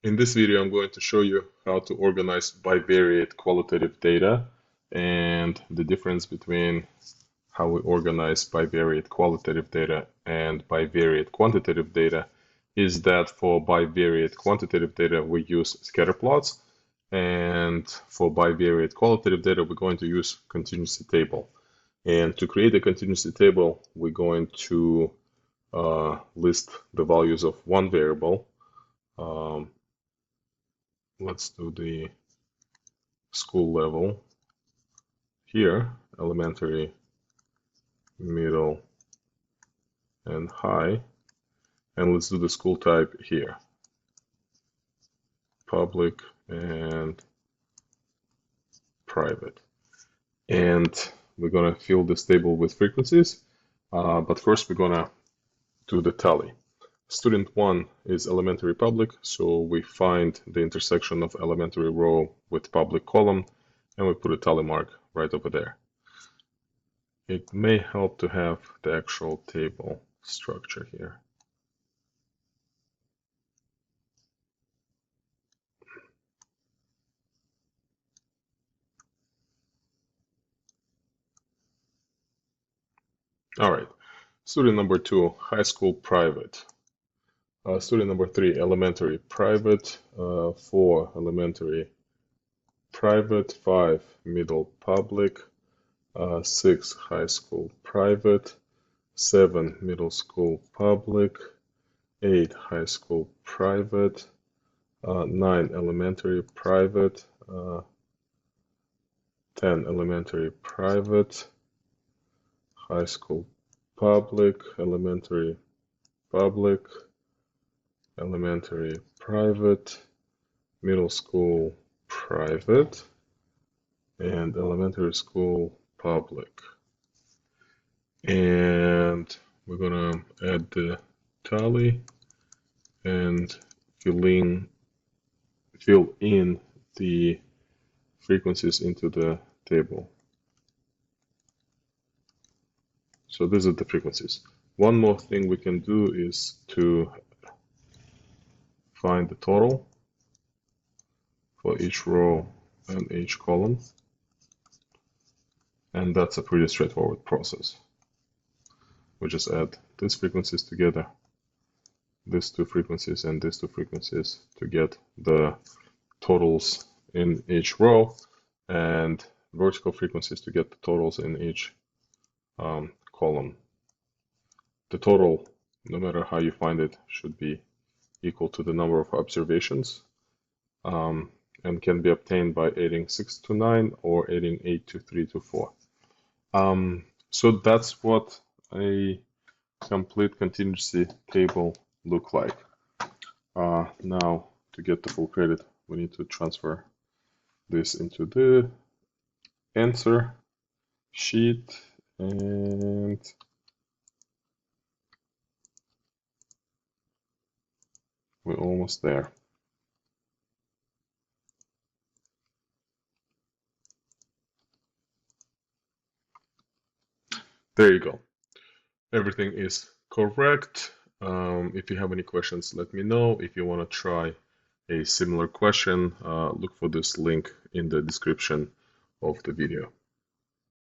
In this video, I'm going to show you how to organize bivariate qualitative data, and the difference between how we organize bivariate qualitative data and bivariate quantitative data is that for bivariate quantitative data, we use scatter plots, and for bivariate qualitative data, we're going to use contingency table. And to create a contingency table, we're going to list the values of one variable. Let's do the school level here, elementary, middle, and high. And let's do the school type here, public and private. And we're going to fill this table with frequencies, but first we're going to do the tally. Student 1 is elementary public, so we find the intersection of elementary row with public column, and we put a tally mark right over there. It may help to have the actual table structure here. All right, student number 2, high school private. Student number 3, elementary private. 4, elementary private. 5, middle public. 6, high school private. 7, middle school public. 8, high school private. 9, elementary private. 10, elementary private. High school public, elementary public, elementary private, middle school private, and elementary school public. And we're gonna add the tally and fill in the frequencies into the table. So these are the frequencies. One more thing we can do is to find the total for each row and each column. And that's a pretty straightforward process. We just add these frequencies together, these two frequencies and these two frequencies to get the totals in each row, and vertical frequencies to get the totals in each column. The total, no matter how you find it, should be equal to the number of observations, and can be obtained by adding 6 to 9 or adding 8 to 3 to 4. So that's what a complete contingency table look like. Now, to get the full credit, we need to transfer this into the answer sheet, and we're almost there. There you go. Everything is correct. If you have any questions, let me know. If you want to try a similar question, look for this link in the description of the video.